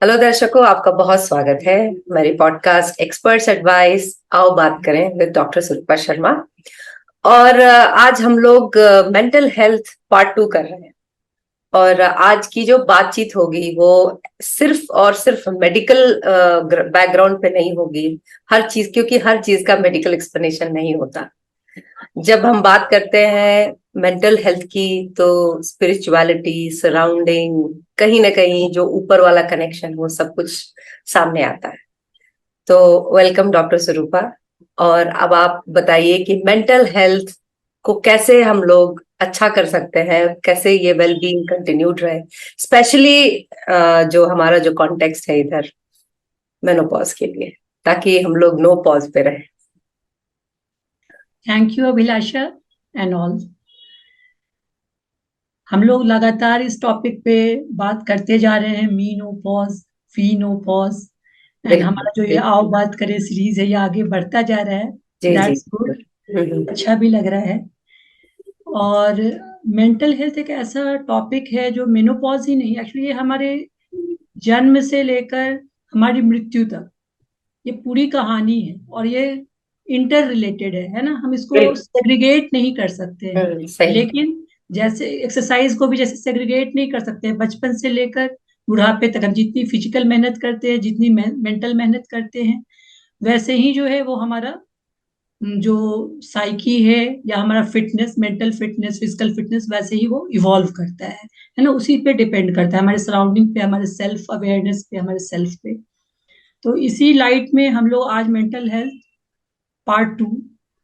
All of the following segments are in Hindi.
हेलो दर्शकों, आपका बहुत स्वागत है मेरी पॉडकास्ट एक्सपर्ट्स एडवाइस आओ बात करें विद डॉक्टर सुरुपा शर्मा। और आज हम लोग मेंटल हेल्थ पार्ट 2 कर रहे हैं। और आज की जो बातचीत होगी वो सिर्फ और सिर्फ मेडिकल बैकग्राउंड पे नहीं होगी। हर चीज, क्योंकि हर चीज का मेडिकल एक्सप्लेनेशन नहीं होता। जब हम बात करते हैं मेंटल हेल्थ की, तो स्पिरिचुअलिटी, सराउंडिंग, कहीं ना कहीं जो ऊपर वाला कनेक्शन, वो सब कुछ सामने आता है। तो वेलकम डॉक्टर स्वरूपा। और अब आप बताइए कि मेंटल हेल्थ को कैसे हम लोग अच्छा कर सकते हैं, कैसे ये वेल बीइंग कंटिन्यूड रहे, स्पेशली जो हमारा जो कॉन्टेक्स्ट है इधर मेनोपॉज के लिए, ताकि हम लोग नो पॉज पे रहे। Thank you Abhilasha and all. हम लोग लगातार इस टॉपिक पे बात करते जा रहे हैं, menopause, menopause, and बिल्कुल हमारा जो ये आओ बिल्कुल। बात करें सीरीज है, ये आगे बढ़ता जा रहा है। जी जी। दैट्स गुड, अच्छा भी लग रहा है। और मेंटल हेल्थ एक ऐसा टॉपिक है जो मेनोपॉज ही नहीं, एक्चुअली ये हमारे जन्म से लेकर हमारी मृत्यु तक ये पूरी कहानी है, और ये इंटर रिलेटेड है ना। हम इसको बिल्कुल। सेग्रीगेट नहीं कर सकते हैं। सही। लेकिन जैसे एक्सरसाइज को भी जैसे सेग्रीगेट नहीं कर सकते हैं, बचपन से लेकर बुढ़ापे तक हम जितनी फिजिकल मेहनत करते हैं, जितनी मेंटल मेहनत करते हैं, वैसे ही जो है वो हमारा जो साइकी है, या हमारा fitness, mental fitness, physical fitness, वैसे ही वो इवॉल्व करता है ना। उसी पे डिपेंड करता है, हमारे सराउंडिंग पे, हमारे सेल्फ अवेयरनेस पे, हमारे सेल्फ पे। तो इसी लाइट में हम लोग आज मेंटल हेल्थ पार्ट 2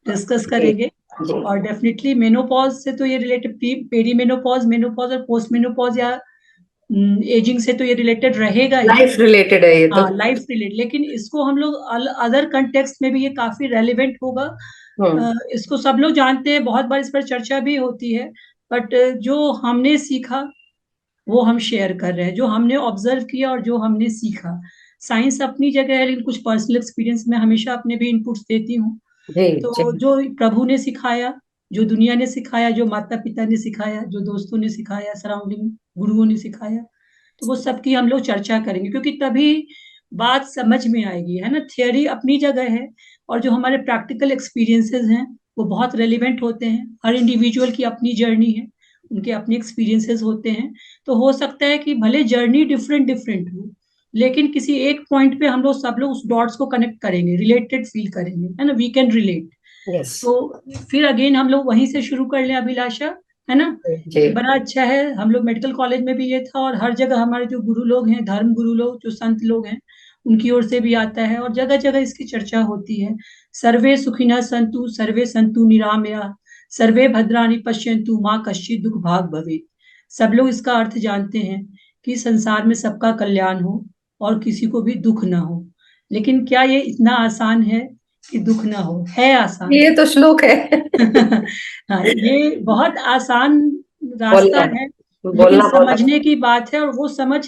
डिस्कस जी करेंगे। जी। और डेफिनेटली मेनोपॉज से तो ये रिलेटेड, पेरी मेनोपॉज, मेनोपॉज और पोस्ट मेनोपॉज या एजिंग से तो ये रिलेटेड रहेगा ही। लाइफ रिलेटेड है ये तो। हाँ, लाइफ रिलेटेड, लेकिन इसको हम लोग अदर कंटेक्स्ट में भी ये काफी रेलिवेंट होगा। हम्म। इसको सब लोग जानते हैं, बहुत बार इस पर चर्चा भी होती है, बट जो हमने सीखा वो हम शेयर कर रहे हैं, जो हमने ऑब्जर्व किया और जो हमने सीखा। साइंस अपनी जगह है, लेकिन कुछ पर्सनल एक्सपीरियंस में हमेशा अपने भी इनपुट्स देती हूँ। जी जी। तो जो प्रभु ने सिखाया, जो दुनिया ने सिखाया, जो माता पिता ने सिखाया, जो दोस्तों ने सिखाया, सराउंडिंग गुरुओं ने सिखाया, तो वो सबकी हम लोग चर्चा करेंगे, क्योंकि तभी बात समझ में आएगी, है ना। थियोरी अपनी जगह है, और जो हमारे प्रैक्टिकल एक्सपीरियंसेस हैं वो बहुत रेलिवेंट होते हैं। हर इंडिविजुअल की अपनी जर्नी है, उनके अपने एक्सपीरियंसेस होते हैं। तो हो सकता है कि भले जर्नी डिफरेंट डिफरेंट हो, लेकिन किसी एक पॉइंट पे हम लोग सब लोग उस डॉट्स को कनेक्ट करेंगे, रिलेटेड फील करेंगे, है ना, वी कैन रिलेट। यस। तो फिर अगेन हम लोग वहीं से शुरू कर लें अभिलाषा, है ना। जी। तो बड़ा अच्छा है, हम लोग मेडिकल कॉलेज में भी ये था, और हर जगह हमारे जो गुरु लोग हैं, धर्म गुरु लोग, जो संत लोग हैं, उनकी ओर से भी आता है, और जगह जगह इसकी चर्चा होती है। सर्वे सुखिनः सन्तु, सर्वे सन्तु निरामया, सर्वे भद्राणि पश्यन्तु, माँ कश्चित् दुख भाग भवेत्। सब लोग इसका अर्थ जानते हैं कि संसार में सबका कल्याण हो और किसी को भी दुख ना हो। लेकिन क्या ये इतना आसान है कि दुख ना हो? है आसान। ये तो श्लोक है। हाँ, ये बहुत आसान रास्ता बोलना है, लेकिन बोलना बहुत समझने की बात है, और वो समझ,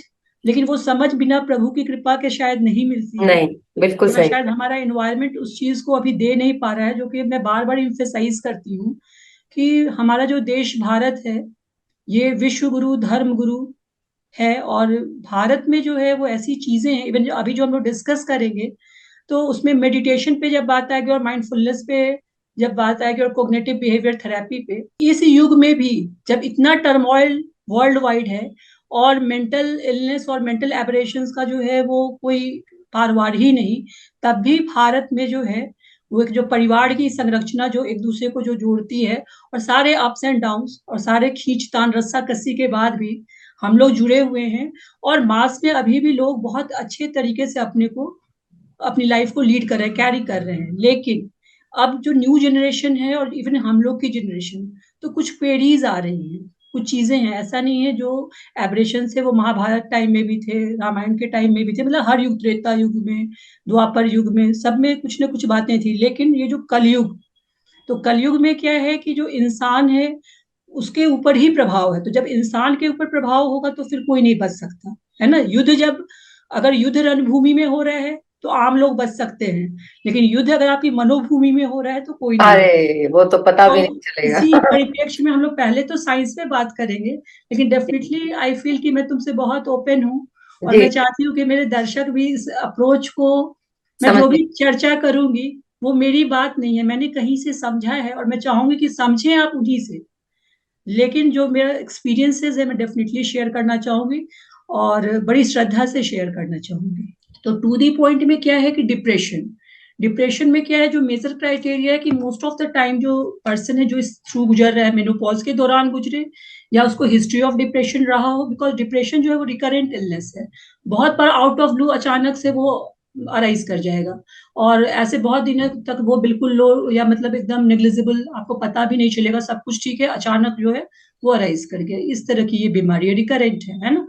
लेकिन वो समझ बिना प्रभु की कृपा के शायद नहीं मिलती है। नहीं। बिल्कुल थोड़ा सही। शायद हमारा एनवायरनमेंट उस चीज को अभी दे नहीं पा रहा है, जो कि मैं बार बार इम्फेसाइज करती हूँ कि हमारा जो देश भारत है, ये विश्व गुरु, धर्म गुरु है। और भारत में जो है वो ऐसी चीजें हैं, इवन अभी जो हम लोग डिस्कस करेंगे, तो उसमें मेडिटेशन पे जब बात आएगी, और माइंडफुलनेस पे जब बात आएगी, और कोग्निटिव बिहेवियर थेरेपी पे, इस युग में भी जब इतना टर्मोइल वर्ल्ड वाइड है, और मेंटल इलनेस और मेंटल एबरेशंस का जो है वो कोई पारवार ही नहीं, तब भी भारत में जो है वो एक जो परिवार की संरचना, जो एक दूसरे को जो जोड़ती है, और सारे अप्स एंड डाउन्स और सारे खींचतान रस्सा कस्सी के बाद भी हम लोग जुड़े हुए हैं। और मास में अभी भी लोग बहुत अच्छे तरीके से अपने को, अपनी लाइफ को लीड कर रहे हैं, कैरी कर रहे हैं। लेकिन अब जो न्यू जनरेशन है, और इवन हम लोग की जनरेशन, तो कुछ क्वेरीज आ रही हैं, कुछ चीजें हैं। ऐसा नहीं है जो एब्रेशन से वो महाभारत टाइम में भी थे, रामायण के टाइम में भी थे, मतलब हर युग, त्रेता युग में, द्वापर युग में, सब में कुछ ना कुछ बातें थी। लेकिन ये जो कलयुग, तो कलयुग में क्या है कि जो इंसान है उसके ऊपर ही प्रभाव है। तो जब इंसान के ऊपर प्रभाव होगा तो फिर कोई नहीं बच सकता, है ना। युद्ध जब, अगर युद्ध रणभूमि में हो रहा है तो आम लोग बच सकते हैं, लेकिन युद्ध अगर आपकी मनोभूमि में हो रहा है तो कोई नहीं बच। अरे वो तो पता तो भी नहीं इसी चलेगा। परिप्रेक्ष्य में हम लोग पहले तो साइंस पे बात करेंगे, लेकिन डेफिनेटली आई फील कि मैं तुमसे बहुत ओपन हूँ, और मैं चाहती हूँ कि मेरे दर्शक भी इस अप्रोच को, मैं जो भी चर्चा करूंगी वो मेरी बात नहीं है, मैंने कहीं से समझा है और मैं चाहूंगी कि समझें आप उन्हीं से, लेकिन जो मेरा एक्सपीरियंसेस है मैं डेफिनेटली शेयर करना चाहूंगी और बड़ी श्रद्धा से शेयर करना चाहूंगी। तो टू दी पॉइंट में क्या है कि डिप्रेशन, डिप्रेशन में क्या है, जो मेजर क्राइटेरिया है कि मोस्ट ऑफ द टाइम जो पर्सन है जो इस थ्रू गुजर रहा है, मेनोपॉज के दौरान गुजरे या उसको हिस्ट्री ऑफ डिप्रेशन रहा हो, बिकॉज डिप्रेशन जो है वो रिकरेंट इलनेस है, बहुत बार आउट ऑफ ब्लू अचानक से वो अराइज कर जाएगा और ऐसे बहुत दिनों तक वो बिल्कुल लो या मतलब एकदम नेग्लिजिबल, आपको पता भी नहीं चलेगा, सब कुछ ठीक है, अचानक जो है वो अराइज कर गया। इस तरह की ये बीमारी रिकरेंट है ना।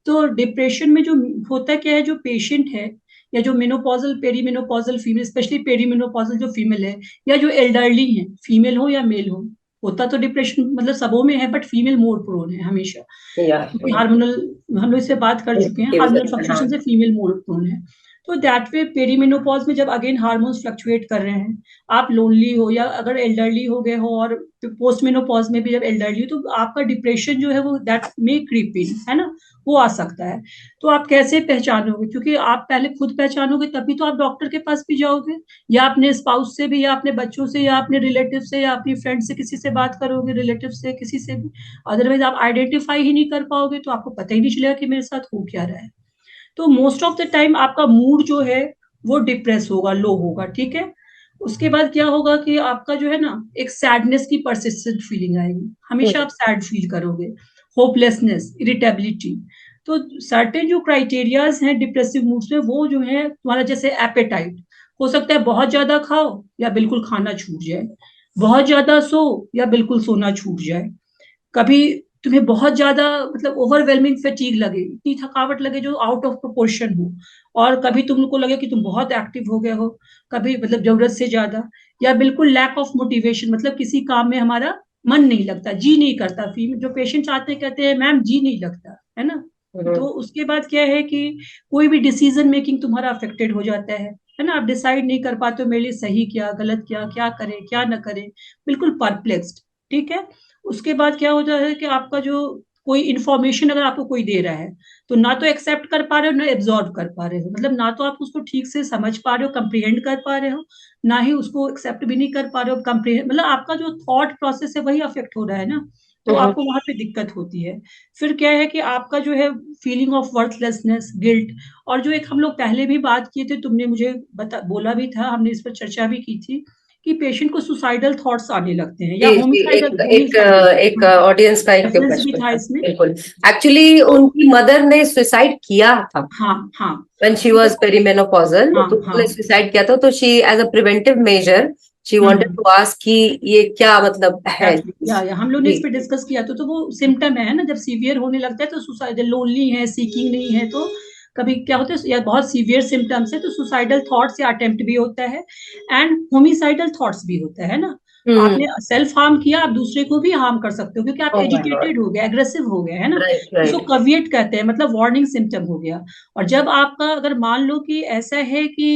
तो डिप्रेशन में जो होता क्या है, जो पेशेंट है या जो menopausal perimenopausal female, specially perimenopausal जो फीमेल है या जो एल्डरली है, फीमेल हो या मेल हो, होता तो डिप्रेशन मतलब सबों में है बट फीमेल मोर प्रोन है हमेशा, क्योंकि हार्मोनल, हम लोग इससे बात कर चुके हैं, हार्मोनल फ्लक्चुएशन से फीमेल मोर प्रोन है। तो दैट वे पेरीमेनोपॉज में जब अगेन हार्मोन्स फ्लक्चुएट कर रहे हैं, आप लोनली हो या अगर एल्डरली हो गए हो, और पोस्ट मेनोपॉज में भी जब एल्डरली हो, तो आपका डिप्रेशन जो है वो दैट में क्रीप इन, है ना, वो आ सकता है। तो आप कैसे पहचानोगे, क्योंकि आप पहले खुद पहचानोगे तभी तो आप डॉक्टर के पास भी जाओगे, या अपने स्पाउस से भी, या अपने बच्चों से, या अपने रिलेटिव से, या अपनी फ्रेंड से, किसी से बात करोगे, रिलेटिव से, किसी से भी। अदरवाइज आप आइडेंटिफाई ही नहीं कर पाओगे तो आपको पता ही नहीं चलेगा कि मेरे साथ हो क्या रहा है। तो मोस्ट ऑफ द टाइम आपका मूड जो है वो डिप्रेस होगा, लो होगा, ठीक है। उसके बाद क्या होगा कि आपका जो है ना, एक सैडनेस की परसिस्टेंट फीलिंग आएगी, हमेशा आप सैड फील करोगे, होपलेसनेस, इरिटेबिलिटी। तो सर्टेन जो क्राइटेरियाज हैं डिप्रेसिव मूड्स में, वो जो है तुम्हारा जैसे एपेटाइट, हो सकता है बहुत ज्यादा खाओ या बिल्कुल खाना छूट जाए, बहुत ज्यादा सो या बिल्कुल सोना छूट जाए, कभी तुम्हें बहुत ज्यादा मतलब ओवरवेलमिंग फैटीग लगे, इतनी थकावट लगे जो आउट ऑफ प्रोपोर्शन हो, और कभी तुमको लगे कि तुम बहुत एक्टिव हो गए हो, कभी मतलब जरूरत से ज्यादा, या बिल्कुल लैक ऑफ मोटिवेशन, मतलब किसी काम में हमारा मन नहीं लगता, जी नहीं करता, फीमेल जो पेशेंट्स आते हैं कहते हैं मैम जी नहीं लगता, है ना। तो उसके बाद क्या है कि कोई भी डिसीजन मेकिंग तुम्हारा अफेक्टेड हो जाता है ना, आप डिसाइड नहीं कर पाते हो मेरे लिए सही क्या गलत क्या, क्या करें क्या ना करें, बिल्कुल परप्लेक्स्ड, ठीक है। उसके बाद क्या होता है कि आपका जो कोई इंफॉर्मेशन अगर आपको कोई दे रहा है, तो ना तो एक्सेप्ट कर पा रहे हो ना एब्जॉर्ब कर पा रहे हो, मतलब ना तो आप उसको ठीक से समझ पा रहे हो, कंप्रीहेंड कर पा रहे हो, ना ही उसको एक्सेप्ट भी नहीं कर पा रहे हो, कंप्रीहेंड, मतलब आपका जो थॉट प्रोसेस है वही अफेक्ट हो रहा है ना। तो आपको वहां पे दिक्कत होती है। फिर क्या है कि आपका जो है फीलिंग ऑफ वर्थलेसनेस, गिल्ट, और जो एक हम लोग पहले भी बात किए थे, तुमने मुझे बोला भी था, हमने इस पर चर्चा भी की थी, कि पेशेंट को सुसाइडल थॉट्स आने लगते हैं या जी जी, होमिसाइडल, एक एक एक ऑडियंस का एक रेफरेंस भी क्वेश्चन था था, इसमें। बिल्कुल। एक्चुअली तो उनकी मदर ने सुसाइड किया था हाँ हाँ, when she was पेरीमेनोपॉजल, हाँ तो हाँ, उन्होंने सुसाइड किया था, तो she as a preventive measure she wanted to ask कि ये क्या मतलब है। या हम लोग ने इस जी पे डिस्कस किया, तो वो सिम्टम है ना, जब सीवियर होने लगता है तो सुसाइडल, लोनली है, सीकिंग नहीं है, तो कभी क्या होता है या बहुत सीवियर सिम्टम्स है तो सुसाइडल थॉट्स या अटेम्प्ट भी होता है, एंड होमिसाइडल थॉट्स भी होता है ना। आपने सेल्फ हार्म किया, आप दूसरे को भी हार्म कर सकते हो, क्योंकि आप ओह माय गॉड, एजिटेटेड हो गए, एग्रेसिव हो गए, है ना। राइट इसको राइट। कविएट कहते हैं, मतलब वार्निंग सिम्टम हो गया। और जब आपका अगर मान लो कि ऐसा है कि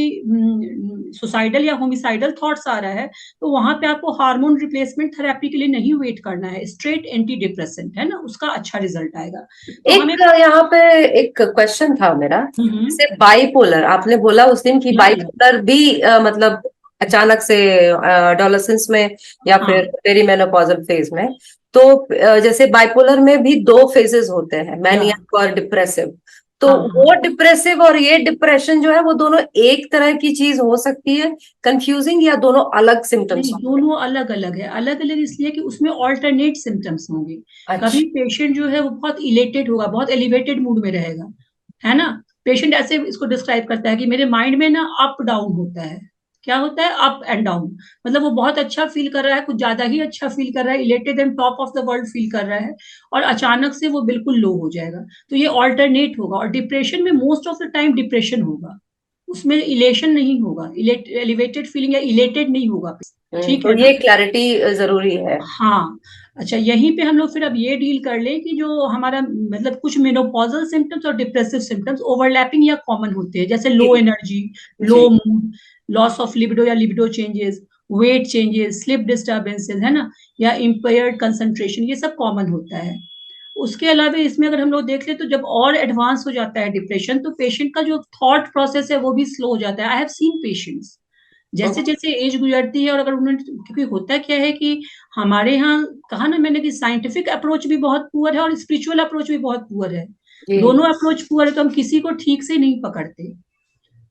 सुसाइडल या होमिसाइडल थॉट्स आ रहा है, तो वहां पे आपको हार्मोन रिप्लेसमेंट थेरेपी के लिए नहीं वेट करना है, स्ट्रेट एंटी डिप्रेसेंट, है ना, उसका अच्छा रिजल्ट आएगा। तो एक हमें यहाँ पे एक क्वेश्चन था मेरा, हम्म, जैसे बाइपोलर आपने बोला उस दिन की, या बाइपोलर भी मतलब अचानक से एडोलेसेंस में या हाँ फिर पेरीमेनोपॉजल फेज में, तो जैसे बाइपोलर में भी दो फेजेस होते हैं, या मैनियक और डिप्रेसिव, तो हाँ हाँ, वो डिप्रेसिव और ये डिप्रेशन जो है वो दोनों एक तरह की चीज हो सकती है, कंफ्यूजिंग, या दोनों अलग सिम्टम्स नहीं होते दोनों अलग अलग है, अलग अलग इसलिए कि उसमें ऑल्टरनेट सिम्टम्स होंगे। हैं? कभी अच्छा। पेशेंट जो है वो बहुत इलेटेड होगा, बहुत एलिवेटेड मूड में रहेगा, है ना। पेशेंट ऐसे इसको डिस्क्राइब करता है कि मेरे माइंड में ना अप डाउन होता है, क्या होता है अप एंड डाउन, मतलब वो बहुत अच्छा फील कर रहा है, कुछ ज्यादा ही अच्छा फील कर रहा है, elated and top of the world feel कर रहा है, और अचानक से वो बिल्कुल लो हो जाएगा। तो ये ऑल्टरनेट होगा, और डिप्रेशन में most of the time depression होगा, उसमें इलेशन नहीं होगा, एलिवेटेड फीलिंग या इलेटेड नहीं होगा, ठीक तो है ना। ये क्लैरिटी जरूरी है। हाँ, अच्छा यहीं पे हम लोग फिर अब ये डील कर लें कि जो हमारा मतलब कुछ मेनोपॉजल सिम्टम्स और डिप्रेसिव सिम्टम्स ओवरलैपिंग या कॉमन होते हैं, जैसे लो जी एनर्जी, लो जी। मूड, लॉस ऑफ लिबिडो या libido changes, weight changes, sleep disturbances, है ना, या इम्पेयर्ड कंसंट्रेशन, ये सब कॉमन होता है। उसके अलावा इसमें अगर हम लोग देख ले तो जब और एडवांस हो जाता है डिप्रेशन, तो पेशेंट का जो थॉट प्रोसेस है वो भी स्लो हो जाता है। आई हैव सीन पेशेंट्स, जैसे जैसे एज गुजरती है, और अगर उन्होंने, क्योंकि होता क्या है कि हमारे यहाँ कहा ना मैंने कि साइंटिफिक अप्रोच भी बहुत पुअर है और स्पिरिचुअल अप्रोच भी बहुत पुअर है। जी दोनों अप्रोच पुअर है, तो हम किसी को ठीक से नहीं पकड़ते।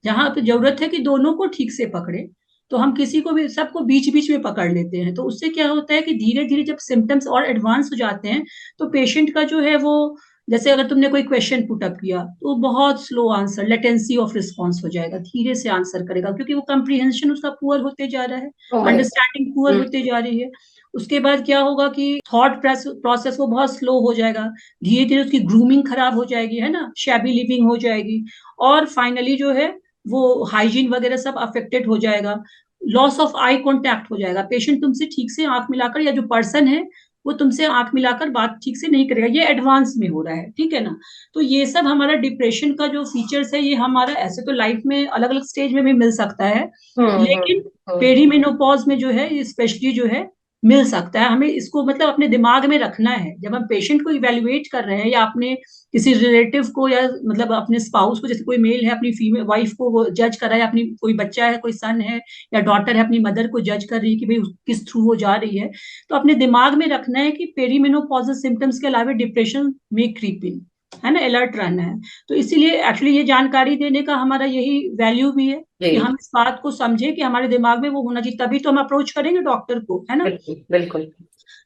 जहां पे जरूरत है कि दोनों को ठीक से पकड़े, तो हम किसी को भी, सबको बीच बीच में पकड़ लेते हैं। तो उससे क्या होता है कि धीरे धीरे जब सिम्टम्स और एडवांस हो जाते हैं, तो पेशेंट का जो है वो, जैसे अगर तुमने कोई क्वेश्चन पुट अप किया तो बहुत slow answer, latency of response हो जाएगा, धीरे से आंसर करेगा, क्योंकि वो कंप्रीहेंशन उसका पुअर होते जा रहा है, अंडरस्टैंडिंग पुअर होते जा रही है। उसके बाद क्या होगा कि थॉट प्रोसेस वो बहुत स्लो हो जाएगा, धीरे धीरे उसकी ग्रूमिंग खराब हो जाएगी, है ना, शैबी लिविंग हो जाएगी, और फाइनली जो है वो हाइजीन वगैरह सब अफेक्टेड हो जाएगा। लॉस ऑफ आई कॉन्टैक्ट हो जाएगा, पेशेंट तुमसे ठीक से आंख मिलाकर, या जो पर्सन है वो तुमसे आंख मिलाकर बात ठीक से नहीं करेगा। ये एडवांस में हो रहा है, ठीक है ना। तो ये सब हमारा डिप्रेशन का जो फीचर्स है, ये हमारा ऐसे तो लाइफ में अलग अलग स्टेज में भी मिल सकता है, लेकिन पेरीमेनोपॉज में जो है स्पेशली जो है मिल सकता है। हमें इसको मतलब अपने दिमाग में रखना है जब हम पेशेंट को इवेल्युएट कर रहे हैं, या अपने किसी रिलेटिव को, या मतलब अपने स्पाउस को, जैसे कोई मेल है अपनी फीमेल वाइफ को वो जज कर रहा है, अपनी कोई बच्चा है, कोई सन है या डॉटर है, अपनी मदर को जज कर रही है कि भाई किस थ्रू वो जा रही है, तो अपने दिमाग में रखना है कि पेरीमेनोपॉजल सिम्टम्स के अलावा डिप्रेशन में क्रीपिंग, है ना, अलर्ट रहना है। तो इसीलिए एक्चुअली ये जानकारी देने का हमारा यही वैल्यू भी है कि हम इस बात को समझे कि हमारे दिमाग में वो होना चाहिए, तभी तो हम अप्रोच करेंगे डॉक्टर को, है ना। बिल्कुल बिल्कुल।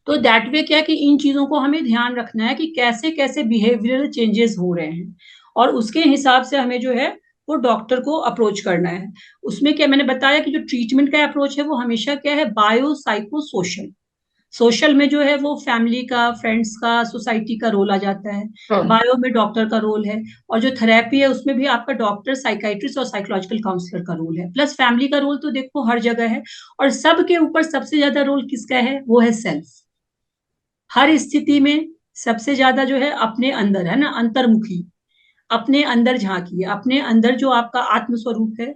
तो दैट वे क्या है कि इन चीजों को हमें ध्यान रखना है कि कैसे कैसे बिहेवियरल चेंजेस हो रहे हैं, और उसके हिसाब से हमें जो है वो डॉक्टर को अप्रोच करना है। उसमें क्या मैंने बताया कि जो ट्रीटमेंट का अप्रोच है वो हमेशा क्या है, बायो साइको सोशल। सोशल में जो है वो फैमिली का, फ्रेंड्स का, सोसाइटी का रोल आ जाता है। बायो में डॉक्टर का रोल है, और जो थेरेपी है उसमें भी आपका डॉक्टर, साइकाइट्रिस्ट और साइकोलॉजिकल काउंसलर का रोल है, प्लस फैमिली का रोल तो देखो हर जगह है। और सबके ऊपर सबसे ज्यादा रोल किसका है, वो है सेल्फ। हर स्थिति में सबसे ज्यादा जो है अपने अंदर, है ना, अंतर्मुखी, अपने अंदर झांकिए, अपने अंदर जो आपका आत्म स्वरूप है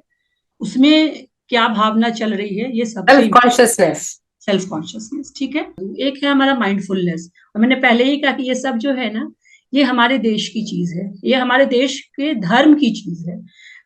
उसमें क्या भावना चल रही है, ये सबसे सेल्फ कॉन्शियसनेस। सेल्फ कॉन्शियसनेस, ठीक है। एक है हमारा माइंडफुलनेस, और मैंने पहले ही कहा कि ये सब जो है ना, ये हमारे देश की चीज है, ये हमारे देश के धर्म की चीज है।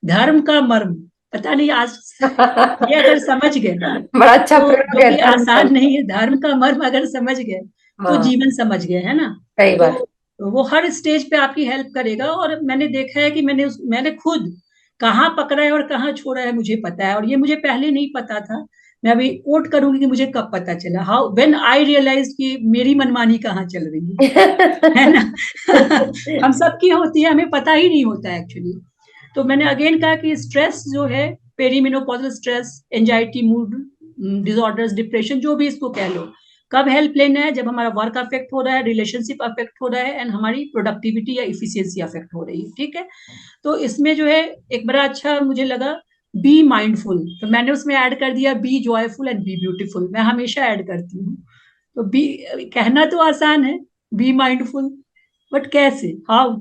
धर्म का मर्म पता नहीं आज ये अगर समझ गए बड़ा अच्छा तो, प्रयोग जो है कि धर्म का। आसान नहीं है, धर्म का मर्म अगर समझ गए तो हाँ जीवन समझ गए, है ना। सही तो बात। वो हर स्टेज पे आपकी हेल्प करेगा, और मैंने देखा है कि मैंने खुद कहाँ पकड़ा है और कहाँ छोड़ा है मुझे पता है, और ये मुझे पहले नहीं पता था। मैं अभी कोट करूंगी कि मुझे कब पता चला, हाउ व्हेन आई रियलाइज कि मेरी मनमानी कहाँ चल रही है ना। हम सबकी होती है, हमें पता ही नहीं होता एक्चुअली। तो मैंने अगेन कहा कि स्ट्रेस जो है, perimenopausal stress, anxiety, mood disorders, depression, जो भी इसको कह लो, कब हेल्प लेना है, जब हमारा वर्क अफेक्ट हो रहा है, रिलेशनशिप अफेक्ट हो रहा है, एंड हमारी प्रोडक्टिविटी या इफिशियंसी अफेक्ट हो रही है, ठीक है। तो इसमें जो है एक बड़ा अच्छा मुझे लगा, बी माइंडफुल, तो मैंने उसमें ऐड कर दिया be joyful and be beautiful. मैं हमेशा ऐड करती हूँ। तो बी, कहना तो आसान है बी माइंडफुल, बट कैसे, हाउ,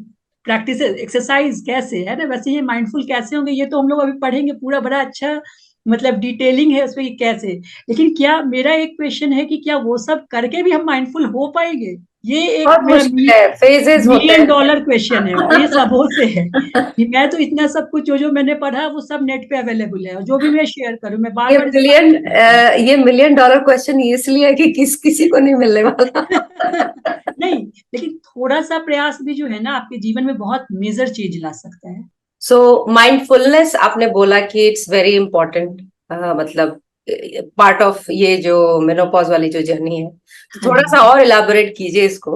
प्रैक्टिस एक्सरसाइज कैसे, है ना। वैसे ये माइंडफुल कैसे होंगे ये तो हम लोग अभी पढ़ेंगे, पूरा बड़ा अच्छा मतलब डिटेलिंग है उसमें कैसे। लेकिन क्या, मेरा एक क्वेश्चन है कि क्या वो सब करके भी हम माइंडफुल हो पाएंगे, ये एक बहुत मेरा मुश्किल है, फेजेस होते मिलियन हैं। डॉलर क्वेश्चन है, और ये सबों से है कि मैं तो इतना सब कुछ जो जो मैंने पढ़ा वो सब नेट पे अवेलेबल है, और जो भी मैं शेयर करूं मैं बार बार ये मिलियन डॉलर क्वेश्चन इसलिए है कि किसी को नहीं मिलने वाला। नहीं, लेकिन थोड़ा सा प्रयास भी जो है ना आपके जीवन में बहुत मेजर चेंज ला सकता है। सो माइंडफुलनेस आपने बोला कि इट्स वेरी इंपॉर्टेंट, मतलब पार्ट ऑफ ये जो मेनोपॉज वाली जो जर्नी है, तो हाँ थोड़ा जी। सा और इलाबोरेट कीजिए इसको।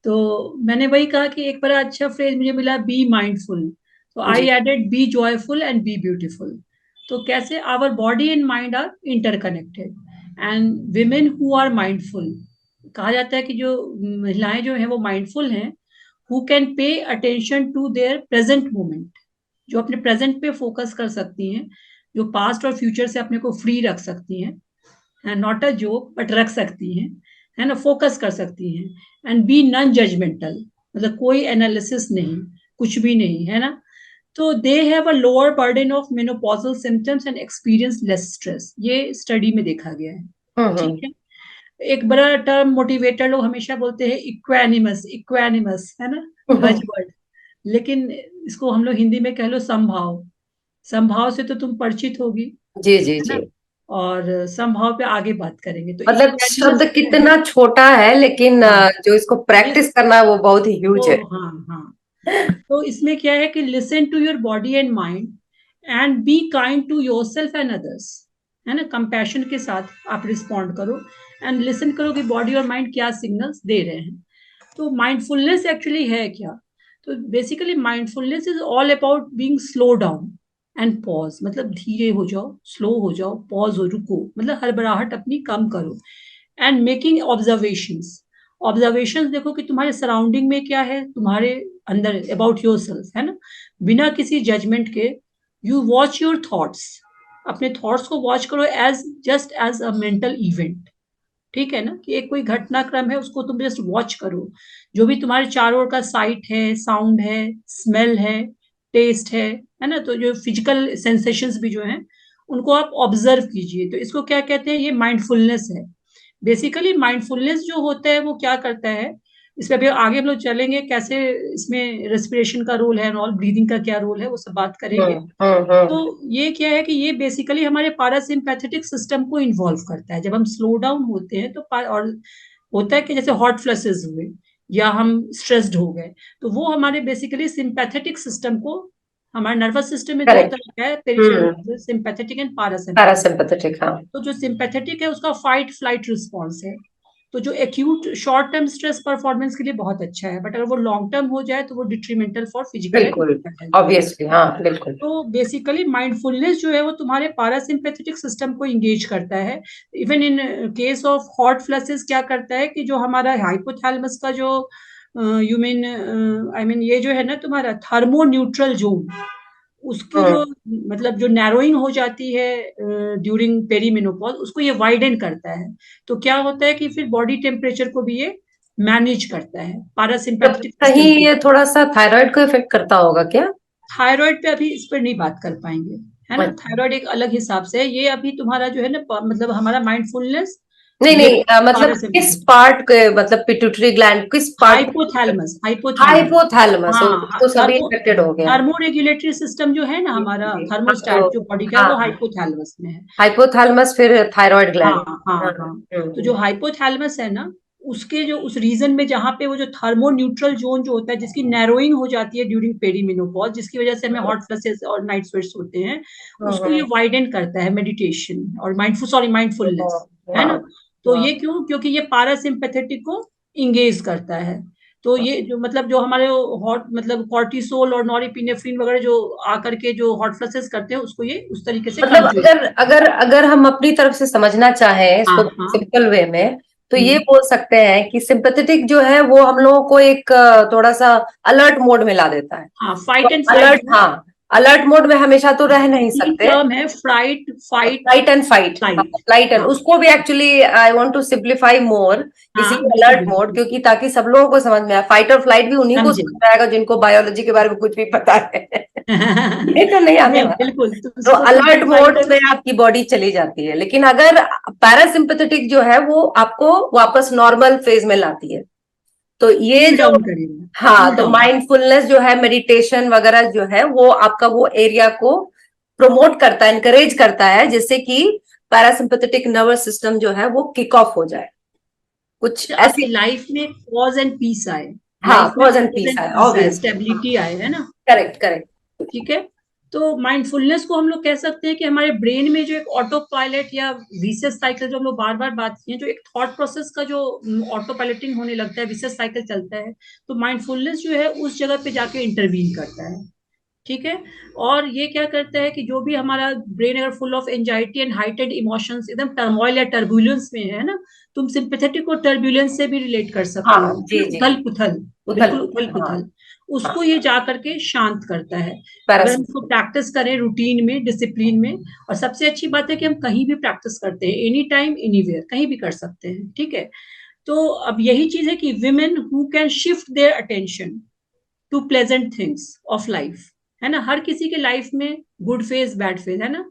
तो मैंने वही कहा कि एक बड़ा अच्छा फ्रेज मुझे मिला, बी माइंडफुल, तो आई जी added be joyful and be beautiful. तो कैसे, our body and mind are interconnected, and women who are mindful, कहा जाता है कि जो महिलाएं जो हैं वो माइंडफुल हैं, who can pay attention to their present moment, जो अपने प्रेजेंट पे फोकस कर सकती हैं, जो पास्ट और फ्यूचर से अपने को फ्री रख सकती हैं, नॉट अ जोक बट रख सकती हैं, है ना, फोकस कर सकती हैं, एंड बी नॉन जजमेंटल, मतलब कोई एनालिसिस नहीं, कुछ भी नहीं, है ना। तो they have a lower burden of menopausal symptoms and experience less stress, ये स्टडी में देखा गया है, ठीक है। एक बड़ा टर्म मोटिवेटर लोग हमेशा बोलते हैं इक्वानिमस, इक्वानिमस है ना, बजवर्ड। लेकिन इसको हम लोग हिंदी में कह लो समभाव। समभाव से तो तुम परिचित होगी, जी जी है जी। ना। और समभाव पे आगे बात करेंगे। तो मतलब शब्द इक्वानिमस क्या है? कितना छोटा है, लेकिन हाँ, जो इसको ये प्रैक्टिस करना है वो बहुत ही ह्यूज है। वो, हाँ हाँ। तो इसमें क्या है कि listen to your body and mind and be kind to yourself and others, है ना। कंपैशन के साथ आप रिस्पॉन्ड करो एंड लिसन करो कि बॉडी और माइंड क्या सिग्नल्स दे रहे हैं। तो माइंडफुलनेस एक्चुअली है क्या? तो basically mindfulness is all about being slow down and pause. मतलब धीरे हो जाओ, स्लो हो जाओ, पॉज हो, रुको, मतलब हड़बड़ाहट अपनी कम करो। And making observations. ऑब्जर्वेशंस देखो कि तुम्हारे सराउंडिंग में क्या है, तुम्हारे अंदर, अबाउट योर सेल्फ, है ना। बिना किसी जजमेंट के यू वॉच योर थॉट्स। अपने थॉट्स को वॉच करो as just as a mental event. ठीक है ना, कि एक कोई घटनाक्रम है उसको तुम जस्ट वॉच करो। जो भी तुम्हारे चारों ओर का साइट है, साउंड है, स्मेल है, टेस्ट है ना। तो जो फिजिकल सेंसेशंस भी जो है उनको आप ऑब्जर्व कीजिए। तो इसको क्या कहते हैं? ये माइंडफुलनेस है। बेसिकली माइंडफुलनेस जो होता है वो क्या करता है, इस पे अभी आगे हम लोग चलेंगे कैसे इसमें रेस्पिरेशन का रोल है और ब्रीदिंग का क्या रोल है, वो सब बात करेंगे। तो हम्म। ये क्या है कि ये बेसिकली हमारे पारासिम्पैथेटिक सिस्टम को इन्वॉल्व करता है। जब हम स्लो डाउन होते हैं तो और होता है कि जैसे हॉट फ्लशेस हुए या हम स्ट्रेस्ड हो गए, तो वो हमारे बेसिकली सिंपैथेटिक सिस्टम को, हमारे नर्वस सिस्टम में दो करेक्ट। तरह का है, hmm. Peripheral sympathetic and parasympathetic. Parasympathetic, हाँ। तो जो सिंपैथेटिक है उसका फाइट फ्लाइट रिस्पॉन्स है। तो जो acute short term stress performance के लिए बहुत अच्छा है, बट अगर वो लॉन्ग टर्म हो जाए तो वो डिट्रीमेंटल फॉर फिजिकल एंड बिल्कुल। मेंटल हेल्थ है। ऑब्वियसली, हाँ, बिल्कुल। तो बेसिकली माइंडफुलनेस जो है वो तुम्हारे पारासिम्पैथेटिक सिस्टम को इंगेज करता है। Even in case of hot flushes क्या करता है कि जो हमारा हाइपोथैलेमस का जो यू मीन आई मीन ये जो है ना तुम्हारा थर्मो न्यूट्रल जोन, उसकी जो हम्म। मतलब जो नैरोइंग हो जाती है ड्यूरिंग पेरीमेनोपॉज, उसको ये वाइडन करता है। तो क्या होता है कि फिर बॉडी टेम्परेचर को भी ये मैनेज करता है तब पारासिम्पैथेटिक कहीं सिस्टम को। ये थोड़ा सा थायराइड को इफेक्ट करता होगा क्या? थायराइड पे अभी इस पर नहीं बात कर पाएंगे, है ना। अच्छा। थायराइड एक अलग हिसाब से है। ये अभी तुम्हारा जो है ना मतलब हमारा माइंडफुलनेस, नहीं ये नहीं, मतलब किस पारासिम्पैथेटिक, पार्ट के, मतलब पिट्यूटरी ग्लैंड किस पार्ट? Hypothalamus, hypothalamus. हाइपोथैलेमस, हाँ, तो सभी थर्मो इफेक्टेड हो गया। थर्मो रेगुलेटरी सिस्टम जो है ना जी हमारा, जी, हाँ, थर्मोस्टेट जो बॉडी का, वो हाँ। हाइपोथैलेमस में है। हाइपोथैलेमस, फिर थायराइड हाँ ग्लैंड। हाँ हाँ। हाँ। तो जो हाइपोथैलेमस है ना, उसके जो उस रीजन में जहाँ पे वो जो थर्मो न्यूट्रल जोन जो होता है, जिसकी नैरोइंग हो जाती है ड्यूरिंग पेरीमेनोपॉज, जिसकी वजह से हमें हॉट फ्लशेस और नाइट स्वेट्स होते हैं, उसको ये हम्म। वाइडन करता है मेडिटेशन और माइंडफुलनेस, है हाँ ना। तो हाँ। ये क्यों? क्योंकि ये पारासिम्पैथेटिक को इंगेज करता है। तो ये जो मतलब जो हमारे हॉट मतलब कॉर्टिसोल और नॉरिपिनेफ्रिन वगैरह जो आकर के जो हॉट फ्लशेस करते हैं, उसको ये उस तरीके से मतलब कंट्रोल अगर करता है। अगर अगर हम अपनी तरफ से समझना चाहें इसको हाँ हाँ। सिंपल वे में, तो ये हम्म। बोल सकते हैं कि सिंपैथेटिक जो है वो हम लोगों को एक थोड़ा सा अलर्ट मोड में ला देता है। हाँ, तो फाइट एंड फ्लाइट अलर्ट, जो हाँ, अलर्ट मोड में हमेशा तो रह नहीं तीन सकते। टर्म है, flight, fight, flight and fight, हाँ, फ्लाइट। फ्लाइट एंड, हाँ उसको भी actually I want to simplify more, हाँ, इसीलिए बिल्कुल अलर्ट मोड, बिल्कुल। क्योंकि ताकि सब लोगों को समझ में आए। फाइट और फ्लाइट भी उन्हीं को समझे। समझ में आएगा जिनको बायोलॉजी के बारे में कुछ भी पता है। ये तो नहीं आने नहीं, वाला। बिल्कुल, तो तो उसको अलर्ट सिंप्लीफाई मोड कर। में आपकी बॉडी चली जाती है, लेकिन अगर पैरासिम्पथेटिक जो है वो आपको वापस नॉर्मल फेज में लाती है। तो ये कूल जो, डाउन करेगा, हाँ, कूल तो डाउन। माइंडफुलनेस जो है, मेडिटेशन वगैरह जो है, वो आपका वो एरिया को प्रमोट करता है, इनकरेज करता है, जिससे कि पैरासिम्पथेटिक नर्वस सिस्टम जो है वो किक ऑफ हो जाए, कुछ आपकी ऐसी। लाइफ में पॉज एंड पीस आए, हाँ, लाइफ में cause and pause peace and है, पीस आए, ऑब्वियस। स्टेबिलिटी आए, है ना। Correct correct. ठीक है। तो माइंडफुलनेस को हम लोग कह सकते हैं कि हमारे ब्रेन में जो एक ऑटो पायलट या विशेष साइकिल, जो हम लोग बार बार बात किए, जो एक थॉट प्रोसेस का जो ऑटो पायलटिंग होने लगता है, विशेष साइकिल चलता है, तो माइंडफुलनेस जो है उस जगह पे जाके इंटरवीन करता है। ठीक है। और ये क्या करता है कि जो भी हमारा ब्रेन अगर full of anxiety and heighted emotions, एकदम टर्मोइल या टर्बुलेंस में है ना, तुम सिंपैथेटिक को टर्बुलेंस से भी रिलेट कर सकते हाँ हो, जी जी। उथल पुथल, उथल बिल्कुल उथल पुथल, हाँ पुथल, हाँ। उसको ये जा करके शांत करता है। अगर हम इसको पैरासिम्पथेटिक। प्रैक्टिस करें रूटीन में, डिसिप्लिन में, और सबसे अच्छी बात है कि हम कहीं भी प्रैक्टिस करते हैं, एनी टाइम एनीवेयर, कहीं भी कर सकते हैं। ठीक है। तो अब यही चीज है कि women who can shift their attention to pleasant things of life, है ना। हर किसी के लाइफ में गुड फेज बैड फेज है ना।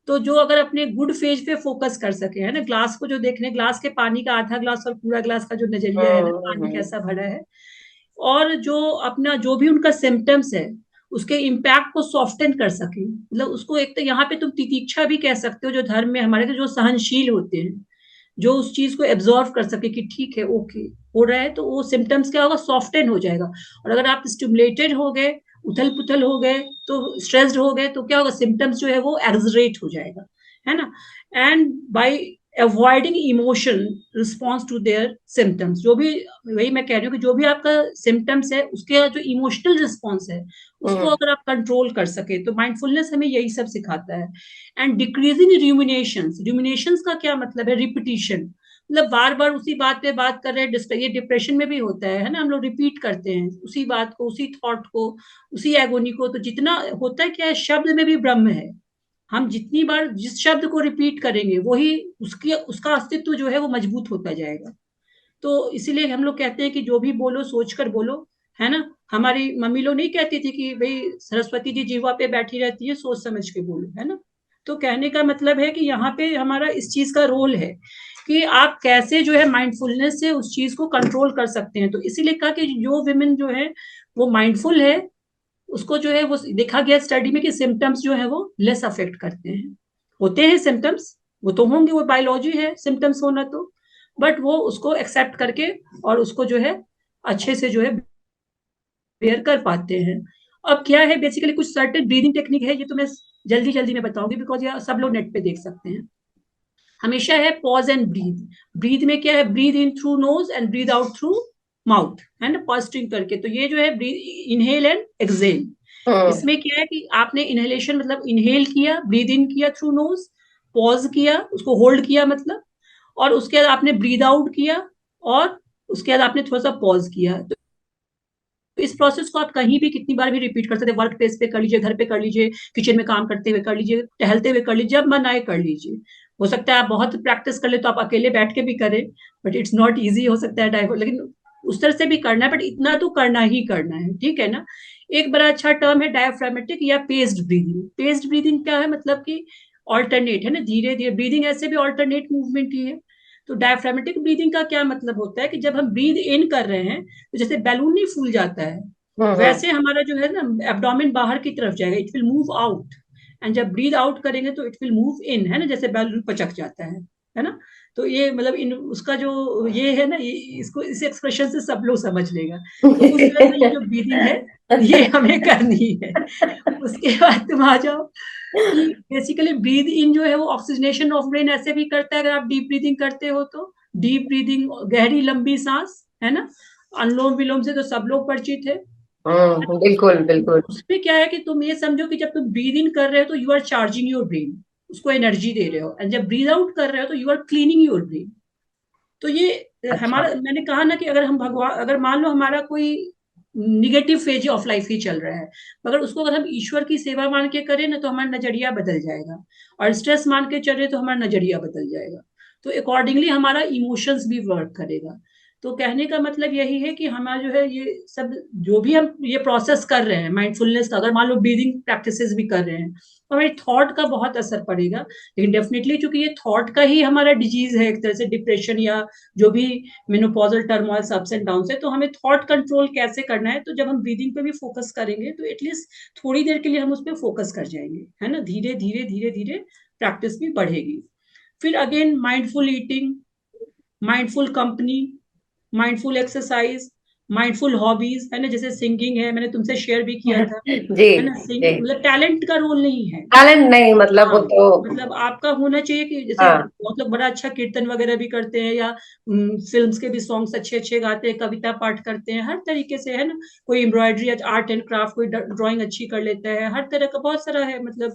तो जो अगर अपने गुड फेज पे फोकस कर सके, है ना, ग्लास को जो देखने, ग्लास के पानी का आधा ग्लास और पूरा ग्लास का जो नजरिया है ना, पानी हम्म। कैसा भरा है, और जो अपना जो भी उनका सिम्टम्स है उसके इम्पैक्ट को सॉफ्टन कर सके, मतलब उसको, एक तो यहाँ पे तुम तितीक्षा भी कह सकते हो, जो धर्म में हमारे के जो सहनशील होते हैं, जो उस चीज को एब्जॉर्व कर सके कि ठीक है, ओके, हो रहा है, तो वो सिम्टम्स क्या होगा, सॉफ्टन हो जाएगा। और अगर आप स्टिमुलेटेड हो गए, उथल पुथल हो गए, तो स्ट्रेस्ड हो गए, तो क्या होगा, सिम्टम्स जो है वो एक्सरेट हो जाएगा, है ना। And by avoiding emotion response to their symptoms, जो भी, वही मैं कह रही हूँ कि जो भी आपका सिम्टम्स है उसके जो इमोशनल रिस्पॉन्स है उसको हम्म। अगर आप कंट्रोल कर सके, तो माइंडफुलनेस हमें यही सब सिखाता है। एंड डिक्रीजिंग रूमिनेशंस, रूमिनेशंस का क्या मतलब है, रिपीटिशन, मतलब बार बार उसी बात पे बात कर रहे हैं, ये डिप्रेशन में भी होता है ना, हम लोग रिपीट करते हैं उसी बात को, उसी थॉट को, उसी एगोनी को, तो जितना होता है क्या है, शब्द में भी ब्रह्म है, हम जितनी बार जिस शब्द को रिपीट करेंगे वही उसकी उसका अस्तित्व जो है वो मजबूत होता जाएगा। तो इसीलिए हम लोग कहते हैं कि जो भी बोलो सोच कर बोलो, है ना। हमारी मम्मी लोग नहीं कहती थी कि भाई सरस्वती जी जीवा पे बैठी रहती है, सोच समझ के बोलो, है ना। तो कहने का मतलब है कि यहाँ पे हमारा इस चीज का रोल है कि आप कैसे जो है माइंडफुलनेस से उस चीज को कंट्रोल कर सकते हैं। तो इसीलिए कहा कि जो विमेन जो है वो माइंडफुल है, उसको जो है वो देखा गया स्टडी में कि सिम्टम्स जो है वो लेस अफेक्ट करते हैं। होते हैं सिम्टम्स, वो तो होंगे, वो बायोलॉजी है सिम्टम्स होना, तो बट वो उसको एक्सेप्ट करके और उसको जो है अच्छे से जो है बेयर कर पाते हैं। अब क्या है, बेसिकली कुछ सर्टेन ब्रीदिंग टेक्निक है, ये तो मैं जल्दी जल्दी में बताऊंगी बिकॉज ये सब लोग नेट पे देख सकते हैं। हमेशा है पॉज एंड ब्रीद। ब्रीद में क्या है, breathe in through nose and breathe out through mouth, है ना, पॉजिटिव करके। तो ये जो है इनहेल एंड एक्सेल। हम्म। इसमें क्या है कि आपने इनहेलेशन मतलब इनहेल किया, ब्रीद इन किया थ्रू नोज, पॉज किया, उसको होल्ड किया मतलब, और उसके बाद आपने ब्रीद आउट किया, और उसके बाद आपने थोड़ा सा पॉज किया। तो इस प्रोसेस को आप कहीं भी कितनी बार भी रिपीट कर सकते हैं, वर्क प्लेस पे कर लीजिए, घर पे कर लीजिए, किचन में काम करते हुए कर लीजिए, टहलते हुए कर लीजिए, जब मन आए कर लीजिए। हो सकता है आप बहुत प्रैक्टिस कर ले तो आप अकेले बैठ के भी करें, बट इट्स नॉट ईजी, हो सकता है डाइवर्ट, लेकिन उस तरह से भी करना है, बट इतना तो करना ही करना है, ठीक है ना। एक बड़ा अच्छा टर्म है डायफ्रामेटिक या पेस्ड ब्रीदिंग। पेस्ड ब्रीदिंग क्या है, मतलब कि ऑल्टरनेट, है ना, धीरे धीरे ब्रीदिंग, ऐसे भी ऑल्टरनेट मूवमेंट ही है। तो डायफ्रामेटिक ब्रीदिंग का क्या मतलब होता है कि जब हम ब्रीद इन कर रहे हैं तो जैसे बैलून नहीं फूल जाता है, हम्म। वैसे हमारा जो है ना एब्डोमेन बाहर की तरफ जाएगा, it will move out. And जब ब्रीद आउट करेंगे तो इट विल मूव इन, है ना, जैसे बैलून पचक जाता है ना। तो ये मतलब इन उसका जो ये है ना, इसको इस एक्सप्रेशन से सब लोग समझ लेगा। तो उस तरह से ये जो ब्रीदिंग है ये हमें करनी है। उसके बाद तुम आ जाओ कि बेसिकली ब्रीद इन जो है वो ऑक्सीजनेशन ऑफ ब्रेन ऐसे भी करता है, अगर आप डीप ब्रीदिंग करते हो तो। डीप ब्रीदिंग, गहरी लंबी सांस, है ना, अनुलोम विलोम से तो सब लोग परिचित है। बिल्कुल बिल्कुल। उसमें क्या है कि तुम ये समझो कि जब तुम ब्रीद इन कर रहे हो तो you are charging your brain, उसको एनर्जी दे रहे हो, एंड जब ब्रीद आउट कर रहे हो तो you are cleaning your brain. तो ये अच्छा। हमारा, मैंने कहा ना कि अगर हम भगवान, अगर मान लो हमारा कोई निगेटिव फेज ऑफ लाइफ ही चल रहा है, मगर उसको अगर हम ईश्वर की सेवा मान के करें ना तो हमारा नजरिया बदल जाएगा, और स्ट्रेस मान के चले तो हमारा नजरिया बदल जाएगा। तो अकॉर्डिंगली हमारा इमोशंस भी वर्क करेगा। तो कहने का मतलब यही है कि हमारा जो है ये सब जो भी हम ये प्रोसेस कर रहे हैं माइंडफुलनेस का, अगर मान लो ब्रीदिंग प्रैक्टिसेस भी कर रहे हैं तो हमारे थॉट का बहुत असर पड़ेगा। लेकिन डेफिनेटली चूंकि ये थॉट का ही हमारा डिजीज है एक तरह से, डिप्रेशन या जो भी menopausal turmoils ups and down है, तो हमें थॉट कंट्रोल कैसे करना है, तो जब हम ब्रीदिंग पे भी फोकस करेंगे तो एटलीस्ट थोड़ी देर के लिए हम उस पर फोकस कर जाएंगे, है ना, धीरे धीरे धीरे धीरे प्रैक्टिस भी बढ़ेगी। फिर again mindful eating, mindful company, mindful exercise, mindful hobbies, है ना, जैसे सिंगिंग है, मैंने तुमसे शेयर भी किया था, जी है ना, जी। सिंग मतलब टैलेंट का रोल नहीं है। टैलेंट नहीं, मतलब वो हाँ, तो। मतलब आपका होना चाहिए कि जैसे हाँ। बहुत लोग बड़ा अच्छा कीर्तन वगैरह भी करते हैं, या फिल्म्स के भी सॉन्ग्स अच्छे अच्छे गाते हैं, कविता पाठ करते हैं, हर तरीके से, है ना, कोई एम्ब्रॉयडरी, आर्ट एंड क्राफ्ट, कोई ड्राइंग अच्छी कर लेता है, हर तरह का बहुत सारा है, मतलब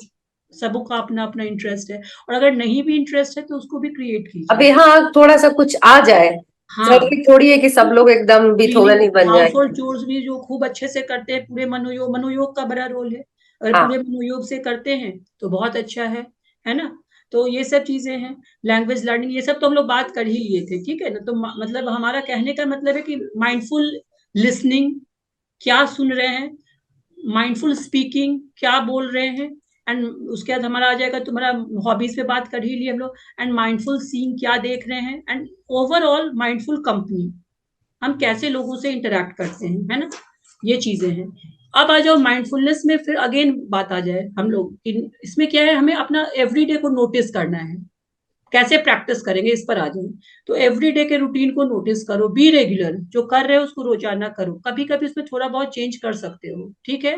सबका अपना अपना इंटरेस्ट है। और अगर नहीं भी इंटरेस्ट है तो उसको भी क्रिएट कीजिए। अभी हाँ, थोड़ा सा कुछ आ जाए, हाँ, जरूरी थोड़ी है कि सब लोग एकदम क्लीनिंग, बीथोवन ही बन हाउस होल्ड जाए। चोर्स भी जो खूब अच्छे से करते हैं, पूरे मनोयोग, मनोयोग का बड़ा रोल है, अगर हाँ। पूरे मनोयोग से करते हैं तो बहुत अच्छा है ना। तो ये सब चीजें हैं, लैंग्वेज लर्निंग, ये सब तो हम लोग बात कर ही लिए थे, ठीक है ना। तो मतलब हमारा कहने का मतलब है कि माइंडफुल लिसनिंग, क्या सुन रहे हैं, माइंडफुल स्पीकिंग, क्या बोल रहे हैं, एंड उसके बाद हमारा आ जाएगा तुम्हारा हॉबीज पे बात कर ही लिए हम लोग, एंड माइंडफुल सीइंग क्या देख रहे हैं, एंड ओवरऑल माइंडफुल कंपनी, हम कैसे लोगों से इंटरेक्ट करते हैं, है ना, ये चीजें हैं। अब आ जाओ माइंडफुलनेस में, फिर अगेन बात आ जाए हम लोग कि इसमें क्या है, हमें अपना एवरीडे को नोटिस करना है, कैसे प्रैक्टिस करेंगे इस पर आ जाए। तो एवरीडे के रूटीन को नोटिस करो, बी रेगुलर, जो कर रहे हो उसको रोजाना करो, कभी कभी उसमें थोड़ा बहुत चेंज कर सकते हो, ठीक है।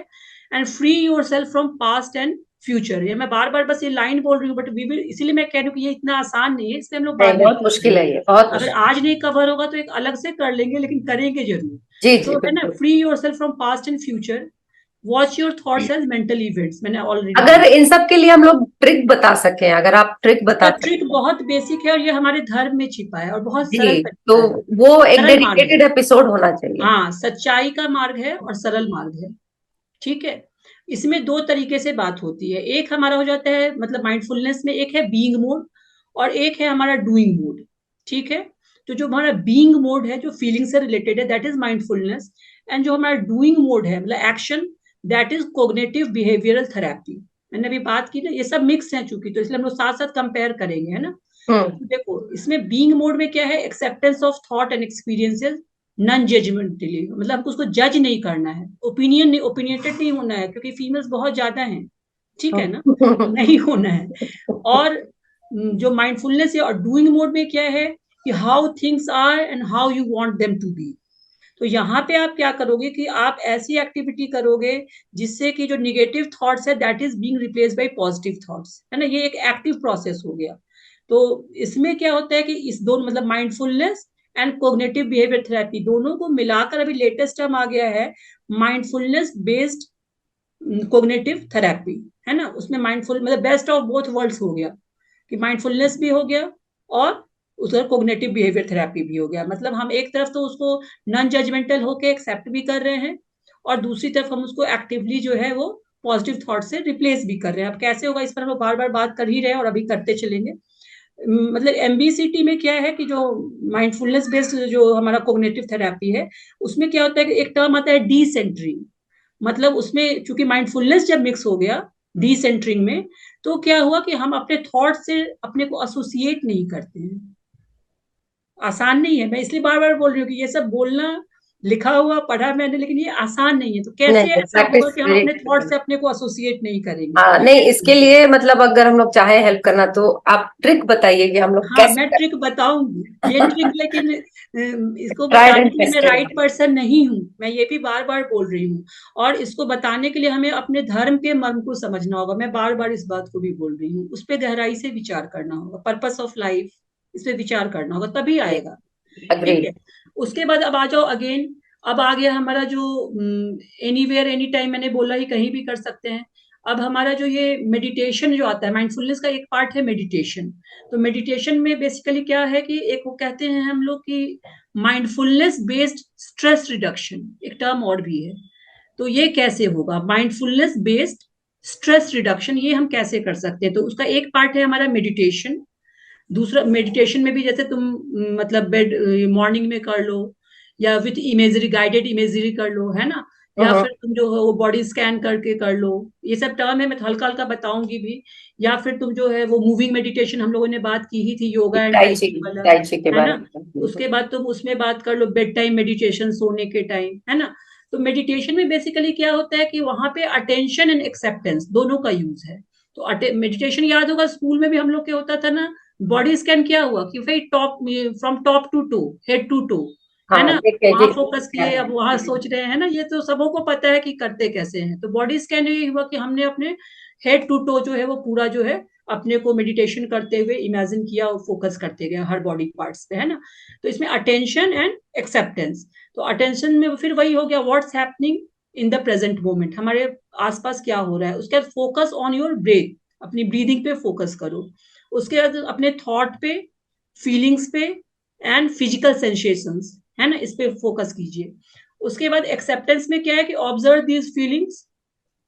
And free yourself from past and future, ये मैं बार बार बस ये लाइन बोल रही हूँ, बट वी विल, इसीलिए मैं कह रही हूँ कि ये इतना आसान नहीं है, इसलिए हम लोग नहीं, बाद में बहुत बात मुश्किल करेंगे। है, ये बहुत अगर मुश्किल। आज नहीं कवर होगा तो एक अलग से कर लेंगे, लेकिन करेंगे जरूर। जी जी, तो है ना, बिल्कुल। Free yourself from past and future, watch your thoughts as mental events, मैंने ऑलरेडी अगर बोला। इन सब के लिए हम लोग ट्रिक बता सकें, अगर आप ट्रिक इसका बता ट्रिक सकें। बहुत बेसिक है, और ये हमारे धर्म में छिपा है, और बहुत सरल जी, तो तरीका है, वो एक सरल मार्ग है। डेडिकेटेड एपिसोड होना चाहिए। हाँ, सच्चाई का मार्ग है और सरल मार्ग है, ठीक है। इसमें दो तरीके से बात होती है, एक हमारा हो जाता है मतलब माइंडफुलनेस में, एक है बीइंग मोड और एक है हमारा डूइंग मोड, ठीक है। तो जो हमारा बीइंग मोड है, जो फीलिंग से रिलेटेड है, दैट इज माइंडफुलनेस। एंड जो हमारा डूइंग मोड है, मतलब action, that is cognitive behavioural therapy. मैंने अभी बात की ना, ये सब मिक्स है चूंकि, तो इसलिए हम लोग साथ साथ कंपेयर करेंगे, है ना। हम्म। तो देखो, इसमें बीइंग मोड में क्या है, acceptance of thought and experiences, non judgmentally, मतलब हमको उसको जज नहीं करना है, ओपिनियन नहीं, ओपिनियटेड नहीं होना है, क्योंकि फीमेल्स बहुत ज्यादा हैं, ठीक है ना, तो नहीं होना है। और जो माइंडफुलनेस है और डूइंग मोड में क्या है कि how things are and how you want them to be. तो यहाँ पे आप क्या करोगे कि आप ऐसी एक्टिविटी करोगे जिससे कि जो निगेटिव थॉट्स है, that is being replaced by positive thoughts, है ना, ये एक एक्टिव प्रोसेस हो गया। तो इसमें क्या होता है कि इस दोनों मतलब mindfulness and cognitive behaviour therapy दोनों को मिलाकर अभी लेटेस्ट टर्म आ गया है, माइंडफुलनेस बेस्ड कोग्निटिव थेरेपी, है ना। उसमें माइंडफुल मतलब बेस्ट ऑफ बोथ वर्ल्ड्स हो गया, कि माइंडफुलनेस भी हो गया और उधर कोग्निटिव बिहेवियर थेरेपी भी हो गया। मतलब हम एक तरफ तो उसको नॉन जजमेंटल होके एक्सेप्ट भी कर रहे हैं, और दूसरी तरफ हम उसको एक्टिवली जो है वो पॉजिटिव थॉट से रिप्लेस भी कर रहे हैं। अब कैसे होगा इस पर हम बार बार बात कर ही रहे हैं और अभी करते चलेंगे। मतलब एमबीसीटी में क्या है कि जो माइंडफुलनेस बेस्ड जो हमारा कोग्निटिव थेरेपी है, उसमें क्या होता है कि एक टर्म आता है डीसेंटरिंग। मतलब उसमें चूंकि माइंडफुलनेस जब मिक्स हो गया डीसेंटरिंग में, तो क्या हुआ कि हम अपने थॉट से अपने को एसोसिएट नहीं करते हैं। आसान नहीं है, मैं इसलिए बार बार बोल रही हूँ कि ये सब बोलना लिखा हुआ पढ़ा मैंने, लेकिन ये आसान नहीं है। तो कैसे नहीं, ऐसा होगा प्रैक्टिस कि हम वेरी अपने थॉट डिफिकल्ट। से अपने को एसोसिएट नहीं करेंगे, हाँ, ये नहीं, कैसे इसके होगा। लिए मतलब अगर हम लोग चाहे हेल्प करना, तो आप ट्रिक बताइए कि हम लोग हाँ, कैसे मैं कर। ट्रिक बताऊंगी, ये ट्रिक, लेकिन इसको ट्राइड बताने एंड के लिए मैं टेस्टेड। राइट पर्सन नहीं हूँ, मैं ये भी बार बार बोल रही हूँ। और इसको बताने के लिए हमें अपने धर्म के मर्म को समझना होगा, मैं बार बार इस बात को भी बोल रही हूँ, उस पर गहराई से विचार करना होगा, पर्पस ऑफ लाइफ, इस पे विचार करना होगा, तभी आएगा, ठीक है। अग्रीड। उसके बाद अब आ जाओ अगेन, अब आ गया हमारा जो एनीवेयर एनी टाइम, मैंने बोला ही कहीं भी कर सकते हैं। अब हमारा जो ये मेडिटेशन जो आता है, माइंडफुलनेस का एक पार्ट है मेडिटेशन। तो मेडिटेशन में बेसिकली क्या है कि एक वो कहते हैं हम लोग कि माइंडफुलनेस बेस्ड स्ट्रेस रिडक्शन, एक टर्म और भी है। तो ये कैसे होगा माइंडफुलनेस बेस्ड स्ट्रेस रिडक्शन, ये हम कैसे कर सकते हैं। तो उसका एक पार्ट है हमारा मेडिटेशन। दूसरा, मेडिटेशन में भी जैसे तुम मतलब बेड मॉर्निंग में कर लो, या विथ इमेजरी, गाइडेड इमेजरी कर लो, है ना, या फिर तुम जो है वो बॉडी स्कैन करके कर लो। ये सब टर्म है, मैं हल्का हल्का बताऊंगी भी। या फिर तुम जो है वो मूविंग मेडिटेशन, हम लोगों ने बात की ही थी, योगा एंड टाइची, टाइची वाला, टाइची के है बारे ना। में। उसके बाद तुम उसमें बात कर लो बेड टाइम मेडिटेशन, सोने के टाइम, है ना। तो मेडिटेशन में बेसिकली क्या होता है कि वहां पे अटेंशन एंड एक्सेप्टेंस दोनों का यूज है। तो मेडिटेशन याद होगा स्कूल में भी हम लोग के होता था ना, बॉडी स्कैन क्या हुआ कि भाई top, from top to toe, head to toe, है हाँ, ना, देखिए वहां देखिए फोकस क्या किए, है। अब वहां सोच रहे हैं ना, ये तो सबों को पता है कि करते कैसे हैं। तो बॉडी स्कैन ये हुआ कि हमने अपने हेड टू टो जो है वो पूरा जो है अपने को मेडिटेशन करते हुए इमेजिन किया और फोकस करते गए हर बॉडी पार्ट्स पे, है ना। तो इसमें अटेंशन एंड एक्सेप्टेंस। तो अटेंशन में फिर वही हो गया, what's happening in the present moment, हमारे आसपास क्या हो रहा है। उसके बाद फोकस ऑन योर ब्रेथ, अपनी ब्रीदिंग पे फोकस करो। उसके बाद अपने थॉट पे, फीलिंग्स पे एंड फिजिकल सेंसेशंस, है ना, इस पे फोकस कीजिए। उसके बाद एक्सेप्टेंस में क्या है कि observe these feelings,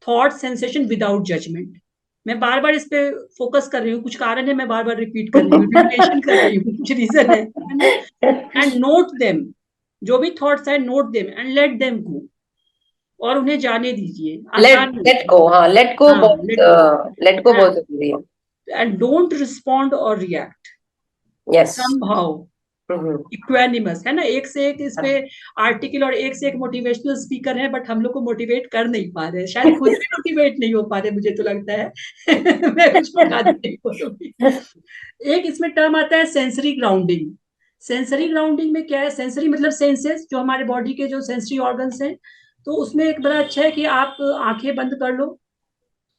thought, sensation without judgement. मैं बार बार इस पे फोकस कर रही हूँ, कुछ कारण है मैं बार बार रिपीट कर रही हूँ, रिपीटेशन कर रही हूँ, कुछ रीजन है ना। एंड नोट देम, जो भी थॉट्स है note them and let them go. और उन्हें जाने दीजिए, लेट आसान लेट होता है। गो, हाँ, लेट को हाँ, लेट गो। बहुत, लेट को बहुत जरूरी है। एंड डोंट रिस्पॉन्ड और रिएक्ट, यस। समहाउ हम्म। इक्वानिमस, है ना। एक से एक इस पे आर्टिकल और एक से एक मोटिवेशनल स्पीकर है, बट हम लोग को मोटिवेट कर नहीं पा रहे हैं, शायद खुद भी मोटिवेट नहीं हो पा रहे, मुझे तो लगता है। मैं कुछ पका नहीं बोलूंगी। एक इसमें टर्म आता है सेंसरी ग्राउंडिंग। सेंसरी ग्राउंडिंग में क्या है? सेंसरी मतलब सेंसेस, जो हमारे बॉडी के जो सेंसरी ऑर्गन्स हैं। तो उसमें एक बड़ा अच्छा है कि आप आंखें बंद कर लो,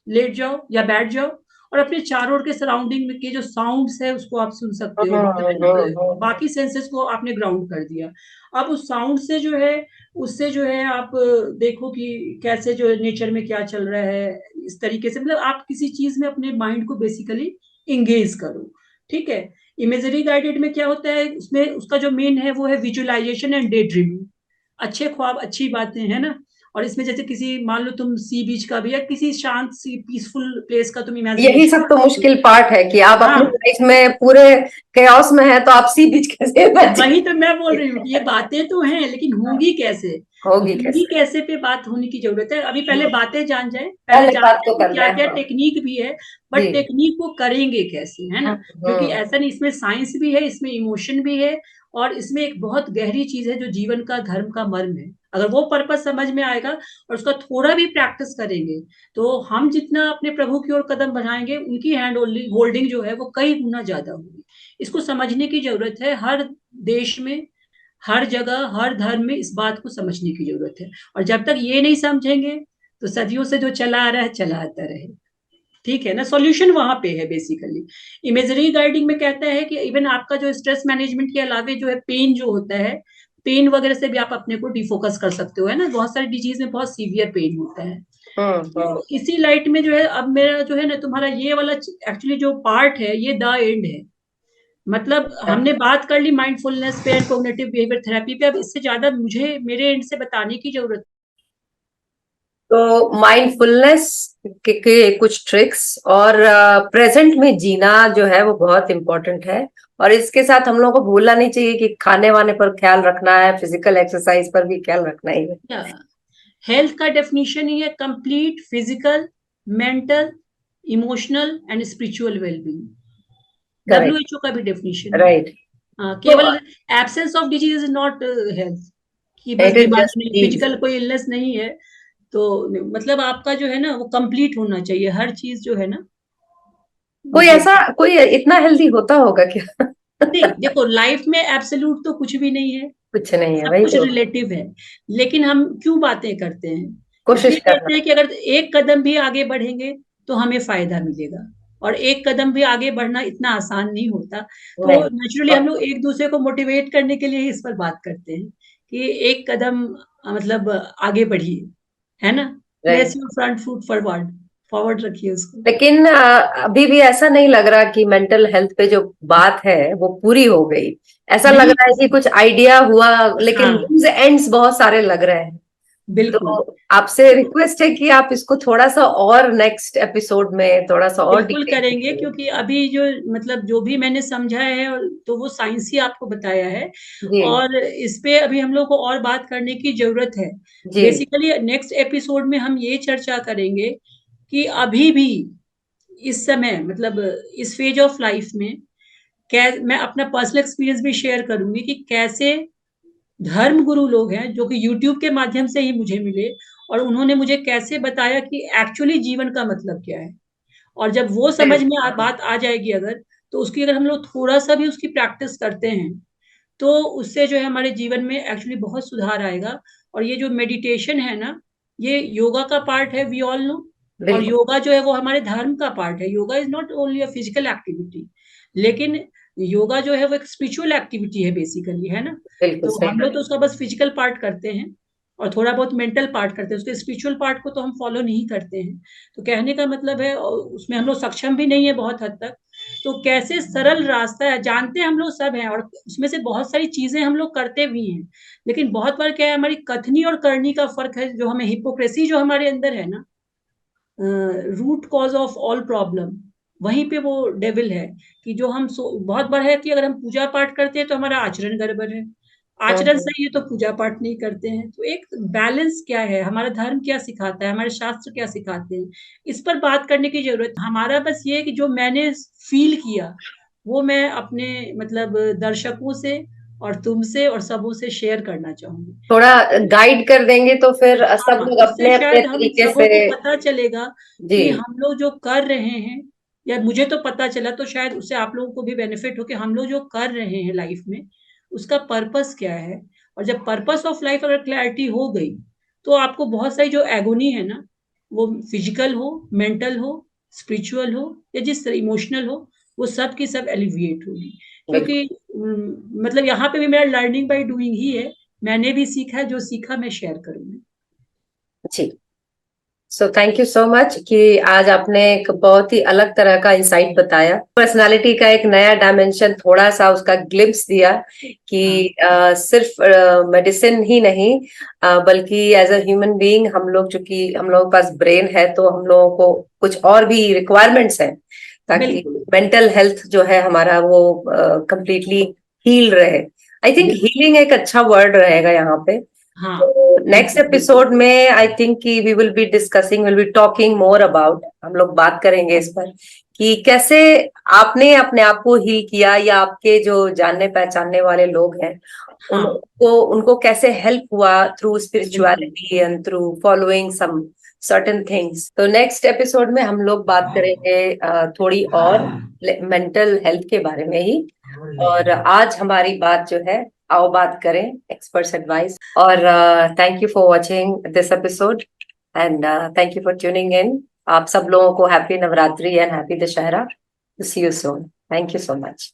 लेट जाओ या बैठ जाओ, और अपने चारों ओर के सराउंडिंग में के जो साउंड्स है उसको आप सुन सकते हो, मतलब है ना, बाकी सेंसेस को आपने ग्राउंड कर दिया। अब उस साउंड से जो है, उससे जो है आप देखो कि कैसे जो नेचर में क्या चल रहा है, इस तरीके से मतलब आप किसी चीज में अपने माइंड को बेसिकली इंगेज करो। ठीक है। इमेजरी गाइडेड में क्या होता है, उसमें उसका जो मेन है वो है विजुअलाइजेशन एंड डे ड्रीमिंग। अच्छे ख्वाब, अच्छी बातें, है ना। और इसमें जैसे किसी, मान लो तुम सी बीच का भी या किसी शांत सी पीसफुल प्लेस का तुम यही इमेजिनेशन। सब तो मुश्किल पार्ट है कि आप अपनी हाँ, लाइफ में पूरे chaos में है, तो आप सी बीच कैसे वही तो मैं बोल रही हूँ बचे? कि ये बातें तो हैं, लेकिन होंगी कैसे? होगी होंगी कैसे? कैसे पे बात होने की जरूरत है। अभी पहले बातें जान जाए, पहले पहले बात जानते तो हैं कि करना क्या है, क्या हाँ। टेक्निक भी है। But ji. टेक्निक को करेंगे कैसे, है ना। क्योंकि हम्म। ऐसा नहीं, इसमें साइंस भी है, इसमें इमोशन भी है, और इसमें एक बहुत गहरी चीज है जो जीवन का, धर्म का मर्म है। अगर वो पर्पस समझ में आएगा और उसका थोड़ा भी प्रैक्टिस करेंगे, तो हम जितना अपने प्रभु की ओर कदम बढ़ाएंगे, उनकी हैंड होल्डिंग जो है वो कई गुना ज्यादा होगी। इसको समझने की जरूरत है। हर देश में, हर जगह, हर धर्म में इस बात को समझने की जरूरत है। और जब तक ये नहीं समझेंगे, तो सदियों से जो चला आ रहा है चला आता रहे। ठीक है ना। सॉल्यूशन वहां पे है बेसिकली। इमेजरी गाइडिंग में कहता है कि इवन आपका जो स्ट्रेस मैनेजमेंट के अलावे जो है, पेन जो होता है, पेन वगैरह से भी आप अपने को डिफोकस कर सकते हो, है ना। बहुत सारी डिजीज में बहुत सीवियर पेन होता है। हम्म। तो इसी लाइट में जो है, अब मेरा जो है ना, तुम्हारा ये वाला एक्चुअली जो पार्ट है, ये द एंड है। मतलब हमने बात कर ली माइंडफुलनेस पे एंड कोग्निटिव बिहेवियर थेरेपी पे, अब इससे ज्यादा मुझे मेरे एंड से बताने की जरूरत। तो माइंडफुलनेस के कुछ ट्रिक्स और प्रेजेंट में जीना जो है वो बहुत इम्पोर्टेंट है। और इसके साथ हम लोगों को भूलना नहीं चाहिए कि खाने वाने पर ख्याल रखना है, फिजिकल एक्सरसाइज पर भी ख्याल रखना ही है। क्या हेल्थ का डेफिनेशन ही है? Complete physical, mental, emotional and spiritual wellbeing. Correct. WHO का भी डेफिनेशन है। राइट। हाँ, तो केवल absence of disease is not health, कि बस इट इज बीमारी जस्ट नहीं, चीज। फिजिकल कोई इलनेस नहीं है। तो मतलब आपका जो है ना, वो कंप्लीट होना चाहिए, हर चीज जो है ना। कोई मतलब ऐसा, कोई इतना हेल्दी होता होगा क्या? नहीं, देखो लाइफ में एब्सोल्यूट तो कुछ भी नहीं है, कुछ नहीं है, सब वही कुछ तो। रिलेटिव है। लेकिन हम क्यों बातें करते हैं? कोशिश इसलिए कहते करना। हैं कि अगर एक कदम भी आगे बढ़ेंगे तो हमें फायदा मिलेगा। और एक कदम भी आगे बढ़ना इतना आसान नहीं होता। तो नहीं। नेचुरली हम लोग एक दूसरे को मोटिवेट करने के लिए ही इस पर बात करते हैं कि एक कदम मतलब आगे बढ़िए, है ना। Place right. Your front foot forward, forward रखिए उसको। लेकिन अभी भी ऐसा नहीं लग रहा कि मेंटल हेल्थ पे जो बात है वो पूरी हो गई। ऐसा लग नहीं, रहा है कि कुछ आइडिया हुआ, लेकिन हाँ, लूज एंड्स बहुत सारे लग रहे हैं। बिल्कुल। तो आपसे रिक्वेस्ट है कि आप इसको थोड़ा सा और नेक्स्ट एपिसोड में थोड़ा सा और बिल्कुल डिटेल करेंगे, में। क्योंकि अभी जो मतलब जो भी मैंने समझा है तो वो साइंस ही आपको बताया है। जी। और इस पे अभी हम लोग को और बात करने की जरूरत है। जी। बेसिकली नेक्स्ट एपिसोड में हम ये चर्चा करेंगे कि अभी भी इस समय, मतलब इस फेज ऑफ लाइफ में, कै मैं अपना पर्सनल एक्सपीरियंस भी शेयर करूंगी कि कैसे धर्म गुरु लोग हैं जो कि यूट्यूब के माध्यम से ही मुझे मिले, और उन्होंने मुझे कैसे बताया कि एक्चुअली जीवन का मतलब क्या है। और जब वो समझ में बात आ जाएगी अगर, तो उसकी अगर हम लोग थोड़ा सा भी उसकी प्रैक्टिस करते हैं, तो उससे जो है हमारे जीवन में एक्चुअली बहुत सुधार आएगा। और ये जो मेडिटेशन है ना, ये योगा का पार्ट है, वी ऑल नो। और बिल्कुल। योगा जो है वो हमारे धर्म का पार्ट है। Yoga is not only a physical activity, लेकिन योगा जो है वो एक स्पिरिचुअल एक्टिविटी है बेसिकली, है ना। बिल्कुल तो सही हम लोग बात। तो उसका बस फिजिकल पार्ट करते हैं, और थोड़ा बहुत मेंटल पार्ट करते हैं, उसके स्पिरिचुअल पार्ट को तो हम फॉलो नहीं करते हैं। तो कहने का मतलब है, और उसमें हम लोग सक्षम भी नहीं है बहुत हद तक। तो कैसे सरल रास्ता है, जानते हैं हम लोग सब हैं, और उसमें से बहुत सारी चीजें हम लोग करते भी हैं। लेकिन बहुत बार क्या है, हमारी कथनी और करनी का फर्क है, जो हमें हिपोक्रेसी जो हमारे अंदर है ना, root cause of all problem, वहीं पे वो डेविल है। कि जो हम बहुत बार है कि अगर हम पूजा पाठ करते हैं तो हमारा आचरण गड़बड़ है, आचरण सही है तो पूजा पाठ नहीं करते हैं। तो एक बैलेंस क्या है, हमारा धर्म क्या सिखाता है, हमारे शास्त्र क्या सिखाते हैं, इस पर बात करने की जरूरत। हमारा बस ये है कि जो मैंने फील किया वो मैं अपने मतलब दर्शकों से और तुमसे और सबों से शेयर करना चाहूंगी। थोड़ा गाइड कर देंगे तो फिर सब हाँ, लोग उससे अपने अपने शायद हम तरीके सबों से। को पता चलेगा जी। कि हम लोग जो कर रहे हैं, या मुझे तो पता चला, तो शायद उससे आप लोगों को भी बेनिफिट हो कि हम लोग जो कर रहे हैं लाइफ में उसका पर्पस क्या है। और जब पर्पस ऑफ लाइफ अगर क्लैरिटी हो गई तो आपको बहुत सारी जो एगोनी है ना, वो फिजिकल हो, मेंटल हो, स्पिरिचुअल हो, या जिस तरह इमोशनल हो, वो सब की सब एलिविएट होगी। क्योंकि बिल्कुल। मतलब यहाँ पे भी मेरा लर्निंग बाय डूइंग ही है। मैंने भी सीखा है, जो सीखा मैं शेयर करूंगी। जी। So thank you so much कि आज आपने एक बहुत ही अलग तरह का इंसाइट बताया, पर्सनालिटी का एक नया डायमेंशन, थोड़ा सा उसका ग्लिम्स दिया कि हाँ, सिर्फ मेडिसिन ही नहीं, बल्कि एज अ ह्यूमन बीइंग हम लोग, चूंकि हम लोगों के पास ब्रेन है तो हम लोगों को कुछ और भी रिक्वायरमेंट्स हैं ताकि बिल्कुल। मेंटल हेल्थ जो है हमारा वो कंप्लीटली हील रहे। आई थिंक बिल्कुल। हीलिंग एक अच्छा वर्ड रहेगा यहाँ पे। हाँ, तो नेक्स्ट बिल्कुल। एपिसोड में आई थिंक कि we will be discussing, will be talking more about, हम लोग बात करेंगे इस पर कि कैसे आपने अपने आप को हील किया, या आपके जो जानने पहचानने वाले लोग हैं हाँ, उनको उनको कैसे हेल्प हुआ थ्रू बिल्कुल। Spirituality and through following some certain things. तो नेक्स्ट एपिसोड में हम लोग बात करेंगे थोड़ी और मेंटल हेल्थ के बारे में ही। और आज हमारी बात जो है, आओ बात करें एक्सपर्ट्स एडवाइस। और thank you for watching this episode and thank you for tuning in. आप सब लोगों को happy Navratri and happy Dussehra. See you soon. Thank you so much.